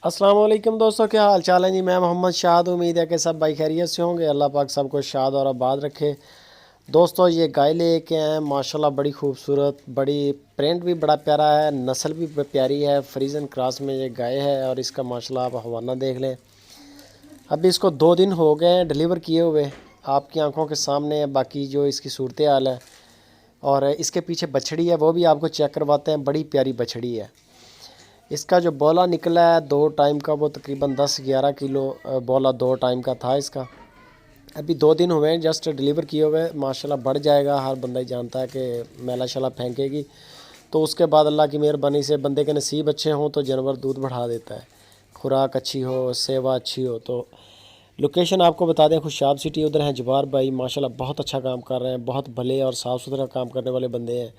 अस्सलाम वालेकुम दोस्तों, क्या हाल चाल है जी। मैं मोहम्मद शाद, उम्मीद है कि सब भाई खैरियत से होंगे। अल्लाह पाक सबको शाद और आबाद रखे। दोस्तों ये गाय लेके आए हैं, माशाल्लाह बड़ी खूबसूरत, बड़ी प्रिंट भी बड़ा प्यारा है, नस्ल भी प्यारी है। फ्रीजन क्रॉस में ये गाय है और इसका माशाल्लाह आप हवाना देख लें। अभी इसको 2 दिन हो गए हैं डिलीवर किए हुए, आपकी आंखों के सामने है बाकी जो इसकी सूरत हाल है। और इसके पीछे बछड़ी है, वो भी आपको चेक करवाते हैं। बड़ी प्यारी बछड़ी है। इसका जो बोला निकला है 2 टाइम का, वो तकरीबन 10-11 किलो बोला 2 टाइम का था इसका। अभी 2 दिन हुए हैं जस्ट डिलीवर किए हुए। माशाल्लाह बढ़ जाएगा, हर बंदा ही जानता है कि मेला शाला फेंकेगी तो उसके बाद अल्लाह की मेहरबानी से बंदे के नसीब अच्छे हों तो जानवर दूध बढ़ा देता है। खुराक अच्छी हो, सेवा अच्छी हो। तो लोकेशन आपको बता दें, खुशाब सिटी, उधर हैं जवार भाई, माशाल्लाह बहुत अच्छा काम कर रहे हैं, बहुत भले और साफ़ सुथरा काम करने वाले बंदे हैं।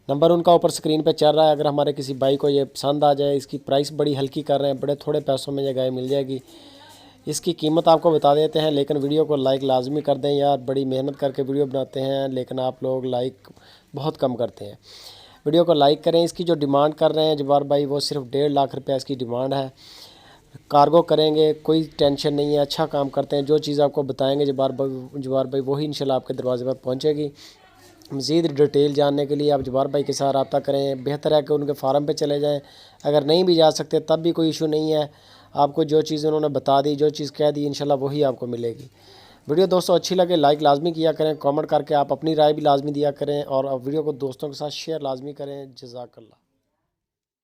नंबर उनका ऊपर स्क्रीन पे चल रहा है। अगर हमारे किसी भाई को ये पसंद आ जाए, इसकी प्राइस बड़ी हल्की कर रहे हैं, बड़े थोड़े पैसों में ये गाय मिल जाएगी। इसकी कीमत आपको बता देते हैं, लेकिन वीडियो को लाइक लाजमी कर दें यार। बड़ी मेहनत करके वीडियो बनाते हैं लेकिन आप लोग लाइक बहुत कम करते हैं। वीडियो को लाइक करें। इसकी जो डिमांड कर रहे हैं जवार भाई, वो सिर्फ 1.5 लाख रुपया इसकी डिमांड है। कार्गो करेंगे, कोई टेंशन नहीं है, अच्छा काम करते हैं। जो चीज़ आपको बताएंगे जवार भाई वही इंशाल्लाह आपके दरवाजे पर पहुँचेगी। मज़ीद डिटेल जानने के लिए आप जवार भाई के साथ रब्ता करें। बेहतर है कि उनके फार्म पे चले जाएं। अगर नहीं भी जा सकते तब भी कोई इशू नहीं है। आपको जो चीज़ उन्होंने बता दी, जो चीज़ कह दी, इंशाल्लाह वही आपको मिलेगी। वीडियो दोस्तों अच्छी लगे लाइक लाजमी किया करें, कमेंट करके आप अपनी राय भी लाजमी दिया करें और वीडियो को दोस्तों के साथ शेयर लाजमी करें। जज़ाकल्लाह।